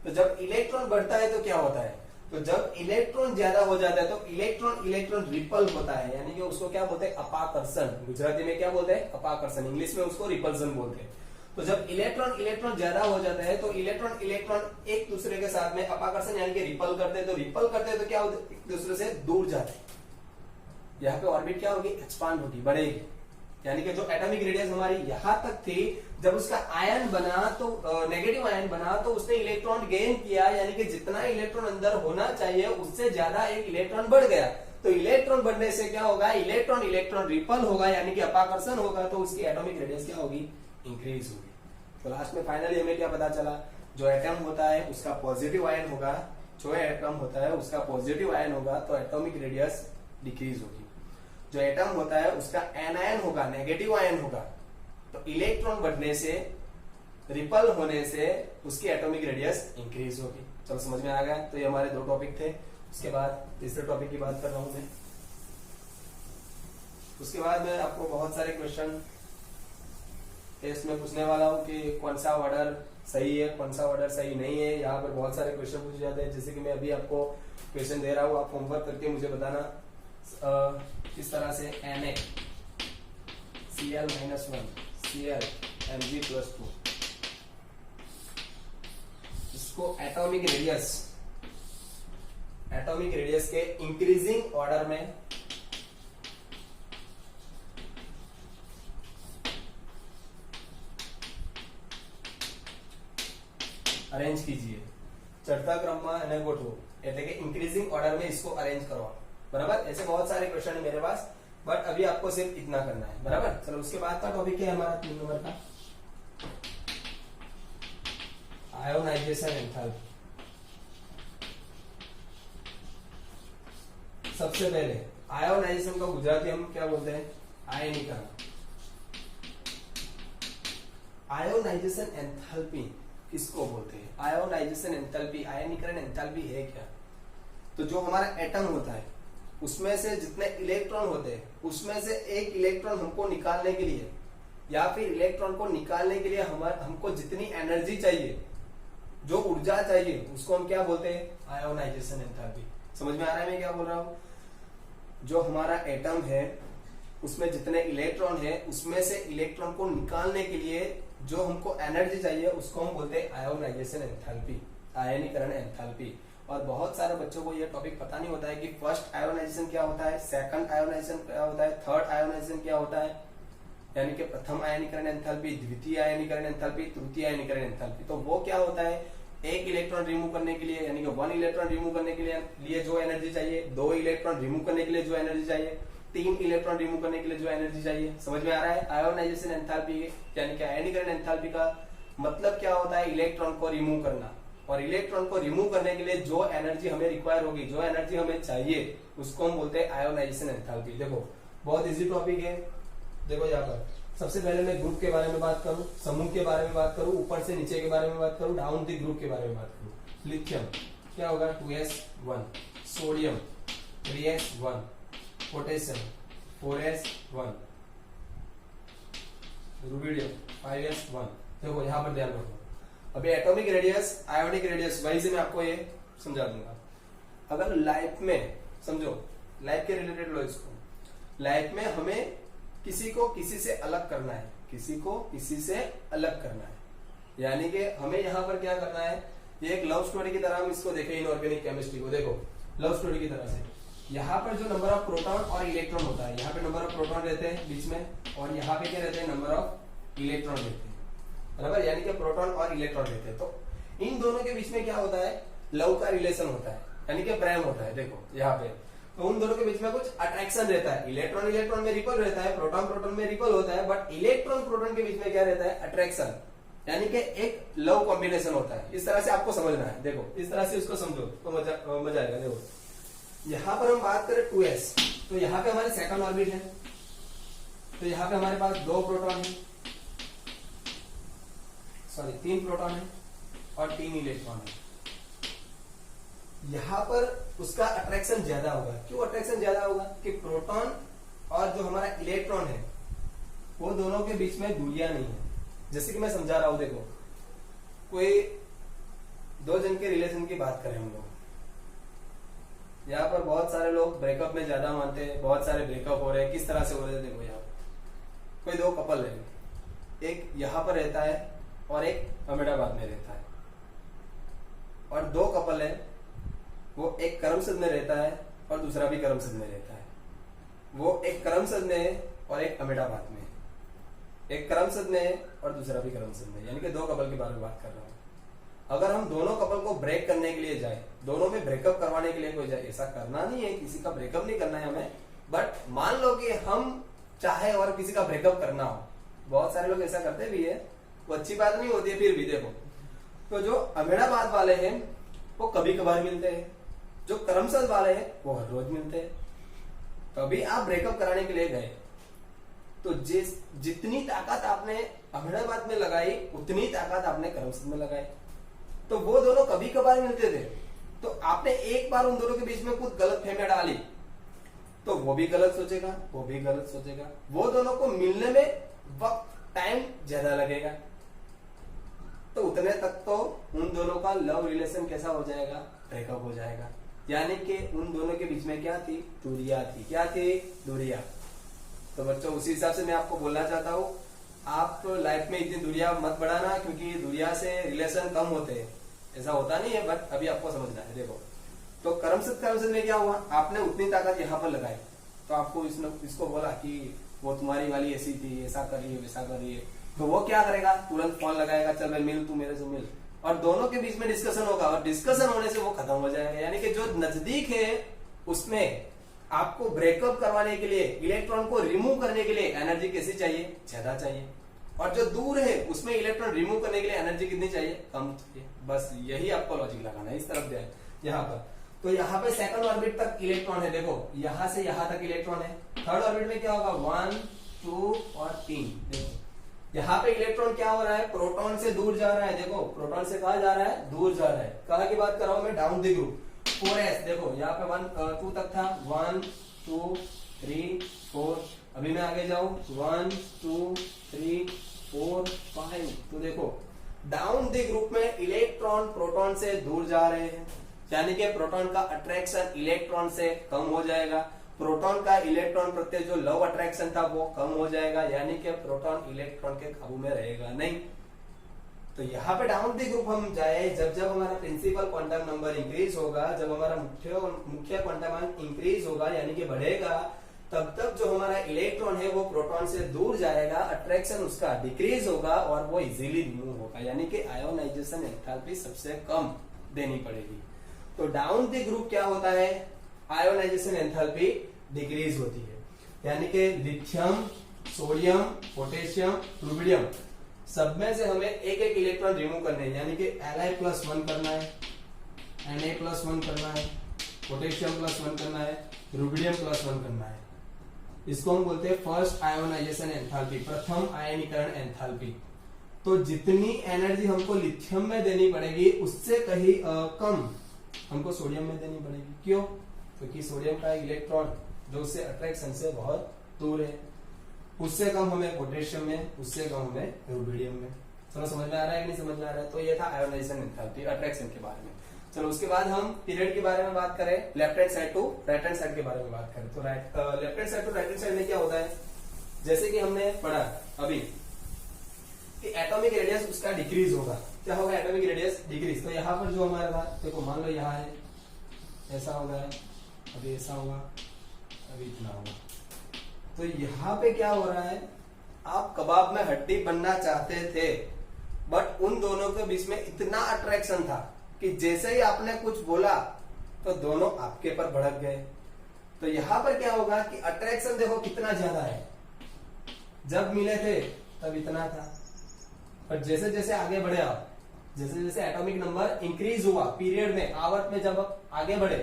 तो जब इलेक्ट्रॉन बढ़ता है तो क्या होता है? तो जब इलेक्ट्रॉन ज्यादा हो जाता है तो इलेक्ट्रॉन इलेक्ट्रॉन रिपल होता है, यानी कि उसको क्या बोलते हैं? अपाकर्षण। गुजराती में क्या बोलते हैं? अपाकर्षण। इंग्लिश में उसको रिपल्सन बोलते हैं। तो जब इलेक्ट्रॉन इलेक्ट्रॉन ज्यादा हो जाता है तो इलेक्ट्रॉन इलेक्ट्रॉन एक दूसरे के साथ में अपाकर्षण यानी कि रिपल करते हैं, तो रिपल करते हैं तो क्या होता है? एक दूसरे से दूर जाते हैं। यहाँ पे ऑर्बिट क्या होगी? एक्सपांड होगी, बढ़ेगी, यानी कि जो एटॉमिक रेडियस हमारी यहां तक थी, जब उसका आयन बना तो नेगेटिव आयन बना तो उसने इलेक्ट्रॉन गेन किया, यानी कि जितना इलेक्ट्रॉन अंदर होना चाहिए उससे ज्यादा एक इलेक्ट्रॉन बढ़ गया। तो इलेक्ट्रॉन बढ़ने से क्या होगा? इलेक्ट्रॉन इलेक्ट्रॉन रिपल होगा, यानी कि अपाकर्षण होगा, तो उसकी एटॉमिक रेडियस क्या होगी? इंक्रीज होगी। तो लास्ट में फाइनली हमें क्या पता चला? जो एटम होता है उसका पॉजिटिव आयन होगा, जो एटम होता है उसका पॉजिटिव आयन होगा तो एटॉमिक रेडियस डिक्रीज होगी। जो एटम होता है उसका एनायन होगा, नेगेटिव आयन होगा, तो इलेक्ट्रॉन बढ़ने से, रिपल होने से उसकी एटॉमिक रेडियस इंक्रीज होगी। चलो समझ में आ गया? तो ये हमारे 2 टॉपिक थे। उसके बाद तीसरे टॉपिक की बात कर रहा हूं मैं। उसके बाद मैं आपको बहुत सारे क्वेश्चन टेस्ट में पूछने वाला हूं कि कौन सा ऑर्डर सही है, कौन सा ऑर्डर सही नहीं है। यहाँ पर बहुत सारे क्वेश्चन पूछे जाते हैं, जैसे कि मैं अभी आपको क्वेश्चन दे रहा हूँ, आप होमवर्क करके मुझे बताना किस तरह से Na Cl-1 Cl Mg+2, इसको एटॉमिक रेडियस के इंक्रीजिंग ऑर्डर में अरेंज कीजिए। चढ़ता क्रम में એને ગોઠવો, એટલે કે इंक्रीजिंग ऑर्डर में इसको अरेंज करो, बराबर। ऐसे बहुत सारे क्वेश्चन है मेरे पास, बट अभी आपको सिर्फ इतना करना है, बराबर। चलो उसके बाद का टॉपिक है हमारा 3 नंबर का, आयोनाइजेशन एंथैल्पी। सबसे पहले आयोनाइजेशन को गुजराती हम क्या बोलते हैं? आयनीकरण। आयोनाइजेशन एंथैल्पी किसको बोलते हैं? आयोनाइजेशन एंथैल्पी, आयनीकरण एंथैल्पी है क्या? तो जो हमारा एटम होता है उसमें से जितने इलेक्ट्रॉन होते हैं उसमें से एक इलेक्ट्रॉन हमको निकालने के लिए, या फिर इलेक्ट्रॉन को निकालने के लिए हमको जितनी एनर्जी चाहिए, जो ऊर्जा चाहिए, उसको हम क्या बोलते हैं? Ionisation enthalpy. समझ में आ रहा है मैं क्या बोल रहा हूं? जो हमारा एटम है उसमें जितने इलेक्ट्रॉन है उसमें से इलेक्ट्रॉन को निकालने के लिए जो हमको एनर्जी चाहिए उसको हम बोलते हैं आयोनाइजेशन एंथैल्पी, आयनीकरण एंथैल्पी। और बहुत सारे बच्चों को यह टॉपिक पता नहीं होता है कि फर्स्ट आयोनाइजेशन क्या होता है, सेकंड आयोनाइजेशन क्या होता है, थर्ड आयोनाइजेशन क्या होता है, यानी कि प्रथम आयनीकरण एंथैल्पी, द्वितीय आयनीकरण एंथैल्पी, तृतीय आयनीकरण एंथैल्पी। तो वो क्या होता है? एक इलेक्ट्रॉन रिमूव करने के लिए, यानी कि 1 इलेक्ट्रॉन रिमूव करने के लिए जो एनर्जी चाहिए, 2 इलेक्ट्रॉन रिमूव करने के लिए जो एनर्जी चाहिए, 3 इलेक्ट्रॉन रिमूव करने के लिए जो एनर्जी चाहिए। समझ में आ रहा है? आयोनाइजेशन एंथैल्पी यानी कि आयनीकरण एंथैल्पी का मतलब क्या होता है? इलेक्ट्रॉन को रिमूव करना, और इलेक्ट्रॉन को रिमूव करने के लिए जो एनर्जी हमें रिक्वायर होगी, जो एनर्जी हमें चाहिए, उसको हम बोलते हैं आयोनाइजेशन एंथैल्पी। देखो बहुत इजी टॉपिक है। देखो यहाँ पर सबसे पहले मैं ग्रुप के बारे में बात करूं, समूह के बारे में बात करूं, ऊपर से नीचे के बारे में बात करूं, डाउन द ग्रुप के बारे में बात करूं। लिथियम क्या होगा? 2s1, sodium 3s1, potassium 4s1, rubidium 5s1। देखो यहाँ पर ध्यान रखो, अभी एटॉमिक रेडियस, आयोनिक रेडियस, वही से मैं आपको ये समझा दूंगा। अगर लाइफ में समझो, लाइफ के रिलेटेड लो इसको, लाइफ में हमें किसी को किसी से अलग करना है, किसी को किसी से अलग करना है, यानी कि हमें यहाँ पर क्या करना है, ये एक लव स्टोरी की तरह हम इसको देखें इनऑर्गेनिक केमिस्ट्री को। देखो लव स्टोरी की तरह से यहाँ पर जो नंबर ऑफ प्रोटॉन और इलेक्ट्रॉन होता है, यहाँ पे नंबर ऑफ प्रोटॉन रहते हैं बीच में, और यहाँ पे क्या रहते हैं, नंबर ऑफ इलेक्ट्रॉन रहते हैं, बराबर, यानी कि प्रोटॉन और इलेक्ट्रॉन रहते हैं। तो इन दोनों के बीच में क्या होता है, लव का रिलेशन होता है, यानी कि प्रेम होता है। देखो यहाँ पे तो उन दोनों के बीच में कुछ अट्रैक्शन रहता है, इलेक्ट्रॉन इलेक्ट्रॉन में रिपल रहता है, प्रोटॉन प्रोटॉन में रिपल होता है, बट इलेक्ट्रॉन प्रोटॉन के बीच में क्या रहता है, अट्रैक्शन, यानी कि एक लव कॉम्बिनेशन होता है। इस तरह से आपको समझना है, देखो इस तरह से इसको समझो तो मजा आएगा। देखो यहाँ पर हम बात करें 2s, तो यहाँ पे हमारे सेकंड ऑर्बिट है, तो यहाँ पे हमारे पास 2 प्रोटॉन है, सॉरी 3 प्रोटॉन है और 3 इलेक्ट्रॉन है। यहाँ पर उसका अट्रैक्शन ज्यादा होगा। क्यों अट्रैक्शन ज्यादा होगा, कि प्रोटॉन और जो हमारा इलेक्ट्रॉन है वो दोनों के बीच में दूरियां नहीं है। जैसे कि मैं समझा रहा हूं, देखो कोई 2 जन के रिलेशन की बात करें हम लोग, यहाँ पर बहुत सारे लोग ब्रेकअप में ज्यादा मानते हैं, बहुत सारे ब्रेकअप हो रहे हैं। किस तरह से हो रहे हैं, देखो यहाँ कोई 2 कपल है, एक यहाँ पर रहता है और एक अहमदाबाद में रहता है, और 2 कपल है, वो एक करमसद में रहता है और दूसरा भी करमसद में रहता है। वो एक करमसद में है और एक अहमदाबाद में, एक करमसद में है और दूसरा भी करमसद में, यानी कि 2 कपल के बारे में बात कर रहा हूं। अगर हम दोनों कपल को ब्रेक करने के लिए जाए, दोनों में ब्रेकअप करवाने के लिए कोई जाए, ऐसा करना नहीं है, किसी का ब्रेकअप नहीं करना है हमें, बट मान लो कि हम चाहे और किसी का ब्रेकअप करना हो, बहुत सारे लोग ऐसा करते भी है, वो अच्छी बात नहीं होती है, फिर भी देखो तो जो अहमदाबाद वाले हैं वो कभी कभार मिलते हैं, जो करमसद वाले हैं वो हर रोज मिलते हैं। कभी आप ब्रेकअप कराने के लिए गए तो जितनी ताकत आपने अहमदाबाद में लगाई उतनी ताकत आपने करमसद में लगाई, तो वो दोनों कभी कभार मिलते थे। तो आपने एक बार उन दोनों के बीच में कुछ गलत फहमियां डाली तो वो भी गलत सोचेगा, वो भी गलत सोचेगा, वो दोनों को मिलने में वक्त टाइम ज्यादा लगेगा, तो उतने तक तो उन दोनों का लव रिलेशन कैसा हो जाएगा, ब्रेकअप हो जाएगा। यानी कि उन दोनों के बीच में क्या थी, दूरियां थी। क्या थी, दूरियां। तो बच्चों उसी हिसाब से मैं आपको बोलना चाहता हूँ, आप लाइफ में इतनी दूरियां मत बढ़ाना, क्योंकि दूरियां से रिलेशन कम होते हैं, ऐसा होता नहीं है, बट अभी आपको समझना है। देखो तो करमसद में क्या हुआ, आपने उतनी ताकत यहाँ पर लगाई, तो आपको इसको बोला कि वो तुम्हारी वाली ऐसी थी, ऐसा करिए वैसा करिए, तो वो क्या करेगा, तुरंत फोन लगाएगा, चल भाई मिल, तू मेरे से मिल, और दोनों के बीच में डिस्कशन होगा, और डिस्कशन होने से वो खत्म हो जाएगा। यानी कि जो नजदीक है उसमें आपको ब्रेकअप करवाने के लिए, इलेक्ट्रॉन को रिमूव करने के लिए एनर्जी कैसी चाहिए, ज्यादा चाहिए, और जो दूर है उसमें इलेक्ट्रॉन रिमूव करने के लिए एनर्जी कितनी चाहिए, कम चाहिए। बस यही आपको लॉजिक लगाना है। इस तरफ जाए यहाँ पर, तो यहाँ पे सेकंड ऑर्बिट तक इलेक्ट्रॉन है, देखो यहाँ से यहाँ तक इलेक्ट्रॉन है। थर्ड ऑर्बिट में क्या होगा, 1 2 और 3। देखो यहाँ पे इलेक्ट्रॉन क्या हो रहा है, प्रोटॉन से दूर जा रहा है। देखो प्रोटॉन से कहा जा रहा है, दूर जा रहा है। कहा की बात कर रहा हूं मैं, डाउन द ग्रुप 4s। देखो यहाँ पे 1 2 तक था, 1 2 3 4। अभी मैं आगे जाऊं, 1 2 3 4 5। तो देखो डाउन द ग्रुप में इलेक्ट्रॉन प्रोटॉन से दूर जा रहे हैं, यानी कि प्रोटॉन का अट्रैक्शन इलेक्ट्रॉन से कम हो जाएगा, प्रोटॉन का इलेक्ट्रॉन प्रति जो लव अट्रैक्शन था वो कम हो जाएगा, यानी कि प्रोटॉन इलेक्ट्रॉन के काबू में रहेगा नहीं। तो यहाँ पे डाउन द ग्रुप हम जाए, जब हमारा प्रिंसिपल क्वांटम नंबर इंक्रीज होगा, जब हमारा मुख्य क्वांटम इंक्रीज होगा यानी कि बढ़ेगा, तब तक जो हमारा इलेक्ट्रॉन है वो प्रोटॉन से दूर जाएगा, अट्रैक्शन उसका डिक्रीज होगा और वो इजीली रिमूव होगा, यानी कि आयोनाइजेशन एंथैल्पी सबसे कम देनी पड़ेगी। तो डाउन द ग्रुप क्या होता है, आयोनाइजेशन एंथैल्पी डिक्रीज होती है, यानी कि लिथियम, सोडियम, पोटेशियम, रुबिडियम सब में से हमें एक एक इलेक्ट्रॉन रिमूव करने हैं, यानी कि Li+1 करना है, Na+1 करना है, पोटेशियम+1 करना है, रुबिडियम+1 करना है। इसको हम बोलते हैं फर्स्ट आयोनाइजेशन एंथैल्पी, प्रथम आयनीकरण एंथैल्पी। तो जितनी एनर्जी हमको लिथियम में देनी पड़ेगी उससे कहीं कम हमको सोडियम में देनी पड़ेगी। क्यों? क्योंकि सोडियम का इलेक्ट्रॉन जो उससे अट्रैक्शन से बहुत दूर है। उससे कम हमें पोटेशियम में, उससे कम हमें रुबिडियम में। चलो समझ में आ रहा है कि नहीं समझ में आ रहा है? तो ये था आयोनाइजेशन एंथैल्पी अट्रैक्शन के बारे में। चलो उसके बाद हम पीरियड के बारे में बात करें, left hand side to right hand side के बारे में बात करें। तो left hand side to right hand side में क्या होता है, जैसे कि हमने पढ़ा अभी कि एटॉमिक रेडियस उसका डिक्रीज होगा। क्या होगा? Atomic radius decrease. तो यहाँ पर जो हमारा था, देखो मान लो यहाँ है, ऐसा होगा, अभी ऐसा होगा, अभी इतना होगा। तो यहाँ पे क्या हो रहा है, आप कबाब में हड्डी बनना चाहते थे, बट उन दोनों के बीच में इतना अट्रैक्शन था कि जैसे ही आपने कुछ बोला तो दोनों आपके पर भड़क गए। तो यहां पर क्या होगा कि अट्रैक्शन देखो कितना ज्यादा है, जब मिले थे तब इतना था, पर जैसे जैसे आगे बढ़े आप, जैसे जैसे एटॉमिक नंबर इंक्रीज हुआ पीरियड में, आवर्त में जब आप आगे बढ़े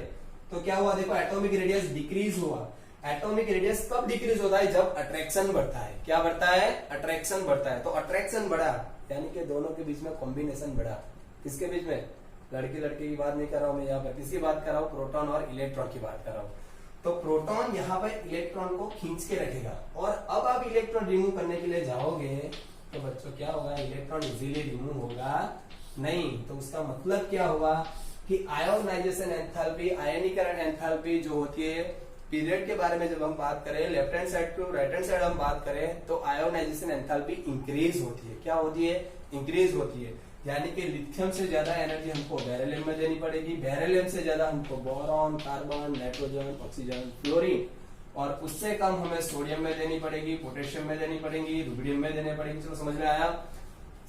तो क्या हुआ, देखो एटॉमिक रेडियस डिक्रीज हुआ। एटॉमिक रेडियस कब डिक्रीज होता है? जब अट्रैक्शन बढ़ता है। क्या बढ़ता है? अट्रैक्शन बढ़ता है। तो अट्रैक्शन बढ़ा यानी कि दोनों के बीच में कॉम्बिनेशन बढ़ा। किसके बीच में? लड़की लड़के की बात नहीं कर रहा हूं मैं यहाँ पर, किसकी बात कर रहा हूँ? प्रोटॉन और इलेक्ट्रॉन की बात कर रहा हूँ। तो प्रोटॉन यहाँ पर इलेक्ट्रॉन को खींच के रखेगा, और अब आप इलेक्ट्रॉन रिमूव करने के लिए जाओगे तो बच्चों क्या होगा? इलेक्ट्रॉन इजीली रिमूव होगा नहीं। तो उसका मतलब क्या हुआ कि आयोनाइजेशन एंथैल्पी, आयनीकरण एंथैल्पी जो होती है पीरियड के बारे में जब हम बात करें, left hand side to right hand side हम बात करें, तो आयोनाइजेशन एंथैल्पी इंक्रीज होती है। क्या होती है? इंक्रीज होती है। यानी कि लिथियम से ज्यादा एनर्जी हमको बेरिलियम में देनी पड़ेगी, बेरिलियम से ज्यादा हमको boron, carbon, nitrogen, oxygen, fluorine, और उससे कम हमें सोडियम में देनी पड़ेगी, पोटेशियम में देनी पड़ेगी, रुबिडियम में देनी पड़ेगी। चलो समझ में आया?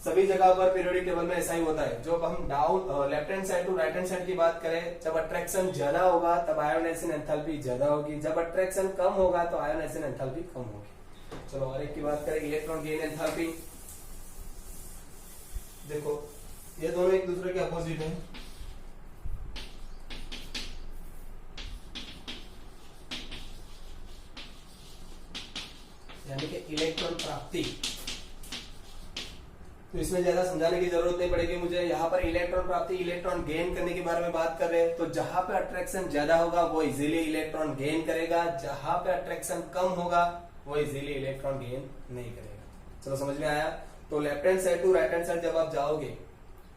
सभी जगह पर पीरियोडिक टेबल में ऐसा ही होता है। जो हम down left hand side to right hand side की बात करें, जब अट्रैक्शन ज्यादा होगा तब आयोनाइजेशन एंथैल्पी ज्यादा होगी, जब अट्रैक्शन कम होगा तो आयोनाइजेशन एंथैल्पी कम होगी। चलो और एक की बात करें, इलेक्ट्रॉन गेन एंथैल्पी। देखो ये दोनों एक दूसरे के अपोजिट है। यानी कि इलेक्ट्रॉन प्राप्ति, तो इसमें ज्यादा समझाने की जरूरत नहीं पड़ेगी मुझे। यहाँ पर इलेक्ट्रॉन प्राप्ति, इलेक्ट्रॉन गेन करने के बारे में बात कर रहे हैं। तो जहां पे अट्रैक्शन ज्यादा होगा वो इजीली इलेक्ट्रॉन गेन करेगा, जहां पे अट्रैक्शन कम होगा वो इजीली इलेक्ट्रॉन गेन नहीं करेगा। चलो समझ में आया? तो left hand side to right hand side जब आप जाओगे,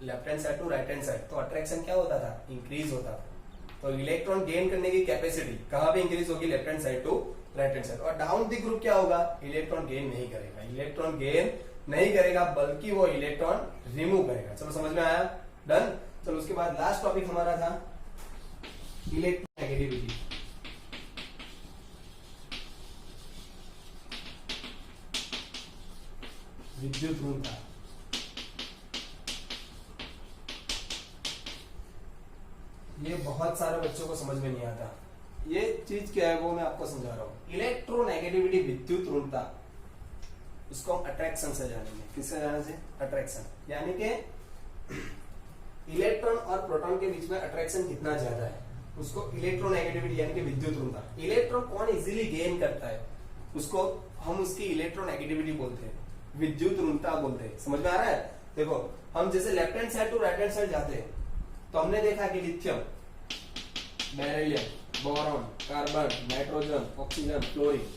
left hand side to right hand side, तो अट्रैक्शन क्या होता था? इंक्रीज होता था। तो इलेक्ट्रॉन गेन करने की कैपेसिटी कहां पे इंक्रीज होगी? Left hand side to right hand side. और डाउन द ग्रुप क्या होगा? इलेक्ट्रॉन गेन नहीं करेगा, इलेक्ट्रॉन गेन नहीं करेगा, बल्कि वो इलेक्ट्रॉन रिमूव करेगा। चलो समझ में आया? डन। चलो उसके बाद लास्ट टॉपिक हमारा था इलेक्ट्रोनेगेटिविटी। विद्युत ऋणता। ये बहुत सारे बच्चों को समझ में नहीं आता। ये चीज क्या है वो मैं आपको समझा रहा हूं। इलेक्ट्रोनेगेटिविटी, विद्युत ऋणता, उसको हम अट्रैक्शन से जानेंगे। किससे जाने से? अट्रैक्शन। यानी कि इलेक्ट्रॉन और प्रोटॉन के बीच में अट्रैक्शन कितना ज्यादा है, उसको इलेक्ट्रोनेगेटिविटी यानी कि विद्युत ऋणता। इलेक्ट्रॉन कौन इजीली गेन करता है, उसको हम उसकी इलेक्ट्रोनेगेटिविटी बोलते हैं, विद्युत ऋणता बोलते हैं। समझ में आ रहा है? देखो हम जैसे left hand side to right hand side जाते हैं तो हमने देखा कि lithium, beryllium, boron, carbon, nitrogen, oxygen, fluorine,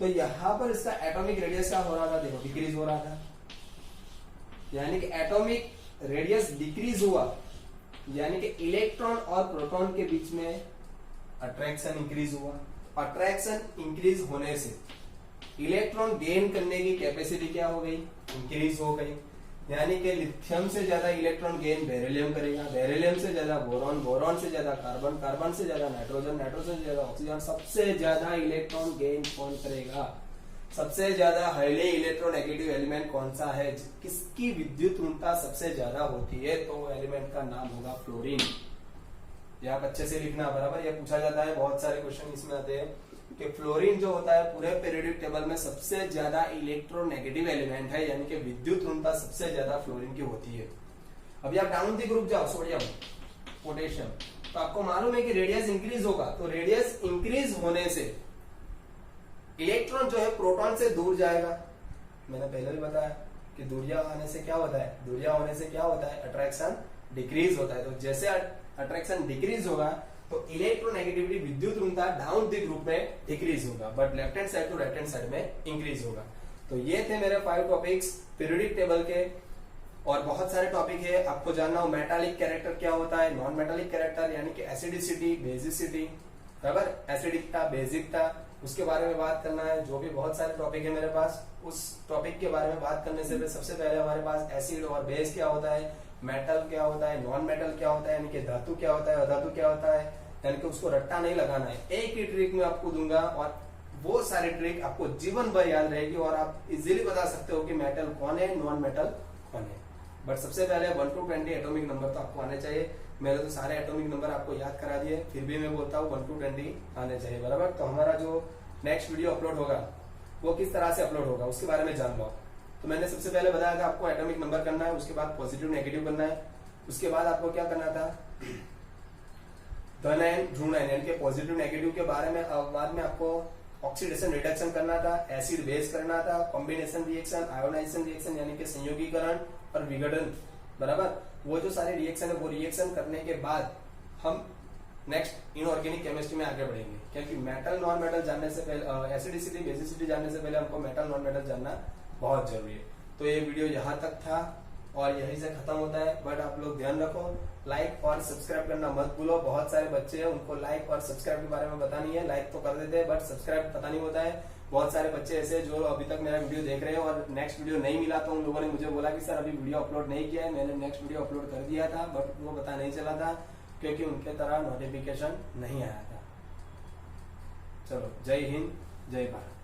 तो यहां पर इसका एटॉमिक रेडियस क्या हो रहा था? देखो डिक्रीज हो रहा था। यानी कि एटॉमिक रेडियस डिक्रीज हुआ, यानी कि इलेक्ट्रॉन और प्रोटॉन के बीच में अट्रैक्शन इंक्रीज हुआ। अट्रैक्शन इंक्रीज होने से इलेक्ट्रॉन गेन करने की कैपेसिटी क्या हो गई? इंक्रीज हो गई। यानी कि लिथियम से ज्यादा इलेक्ट्रॉन गेन बेरिलियम करेगा, बेरिलियम से ज्यादा बोरॉन, बोरॉन से ज्यादा कार्बन, कार्बन से ज्यादा नाइट्रोजन, नाइट्रोजन से ज्यादा ऑक्सीजन, सबसे ज्यादा इलेक्ट्रॉन गेन कौन करेगा? सबसे ज्यादा हाईली इलेक्ट्रोनेगेटिव एलिमेंट कौन सा है, किसकी विद्युत ऋणता सबसे ज्यादा होती है? तो एलिमेंट का नाम होगा फ्लोरीन। ये आप अच्छे से लिखना, बराबर। ये पूछा जाता है, बहुत सारे क्वेश्चन इसमें आते हैं कि फ्लोरीन जो होता है पूरे पीरियोडिक टेबल में सबसे ज्यादा इलेक्ट्रोनेगेटिव एलिमेंट है, यानी कि विद्युत ऋणता सबसे ज्यादा फ्लोरीन की होती है। अभी आप डाउन दी ग्रुप जाओ, सोडियम, पोटेशियम, तो आपको मालूम है कि रेडियस इंक्रीज होगा। तो रेडियस इंक्रीज होने से इलेक्ट्रॉन जो है प्रोटॉन से दूर जाएगा। मैंने पहले भी बताया कि दूरियां आने से क्या होता है? दूरियां होने से क्या होता है? अट्रैक्शन डिक्रीज होता है। तो जैसे अट्रैक्शन डिक्रीज होगा तो इलेक्ट्रोनेगेटिविटी विद्युत ऋणता डाउन द ग्रुप में डिक्रीज होगा, but left hand side to right hand side में इंक्रीज होगा। तो ये थे मेरे 5 टॉपिक्स पीरियोडिक टेबल के, और बहुत सारे टॉपिक है आपको जानना हो। मेटालिक कैरेक्टर क्या होता है, नॉन मेटालिक कैरेक्टर यानी कि एसिडिसिटी, बेसिसिटी, बराबर, एसिडिकता, बेसिकता, उसके बारे में बात करना है। जो भी बहुत सारे टॉपिक है मेरे पास, उस टॉपिक के बारे में बात करने से सबसे पहले हमारे पास एसिड और बेस क्या होता है, मेटल क्या होता है, नॉन मेटल क्या होता है, यानी कि धातु क्या होता है, अधातु क्या होता है, यानी कि उसको रट्टा नहीं लगाना है। एक ही ट्रिक में आपको दूंगा और वो सारी ट्रिक आपको जीवन भर याद रहेगी और आप इजीली बता सकते हो कि मेटल कौन है, नॉन मेटल कौन है। बट सबसे पहले 1 to 20 एटॉमिक नंबर तो आपको आने चाहिए। मैंने तो सारे एटॉमिक नंबर आपको याद करा दिए, फिर भी मैं बोलता हूँ 1 to 20 आने चाहिए, बराबर। तो हमारा जो नेक्स्ट वीडियो अपलोड होगा वो किस तरह से अपलोड होगा उसके बारे में जान लो। तो मैंने सबसे पहले बताया था आपको एटॉमिक नंबर करना है, उसके बाद पॉजिटिव नेगेटिव करना है, उसके बाद आपको क्या करना था, धन आयन ऋण आयन यानी कि पॉजिटिव नेगेटिव के बारे में, बाद में आपको ऑक्सीडेशन रिडक्शन करना था, एसिड बेस करना था, कॉम्बिनेशन रिएक्शन, आयोनाइजेशन रिएक्शन यानी कि संयोगीकरण और विघटन, बराबर। वो जो सारे रिएक्शन है वो रिएक्शन करने के बाद हम नेक्स्ट इनऑर्गेनिक केमिस्ट्री में आगे बढ़ेंगे, क्योंकि मेटल नॉन मेटल जानने से पहले, एसिडिसिटी बेसिसिटी जानने से पहले हमको मेटल नॉन मेटल जानना बहुत जरूरी है। तो ये वीडियो यहाँ तक था और यहीं से खत्म होता है, बट आप लोग ध्यान रखो, लाइक और सब्सक्राइब करना मत भूलो। बहुत सारे बच्चे हैं उनको लाइक और सब्सक्राइब के बारे में पता नहीं है, लाइक तो कर देते हैं बट सब्सक्राइब पता नहीं होता है। बहुत सारे बच्चे ऐसे जो अभी तक मेरा वीडियो देख रहे हैं और नेक्स्ट वीडियो नहीं मिला, तो उन लोगों ने मुझे बोला कि सर अभी वीडियो अपलोड नहीं किया है, मैंने नेक्स्ट वीडियो अपलोड कर दिया था बट वो पता नहीं चला था क्योंकि उनके तरह नोटिफिकेशन नहीं आया था। चलो, जय हिंद, जय भारत।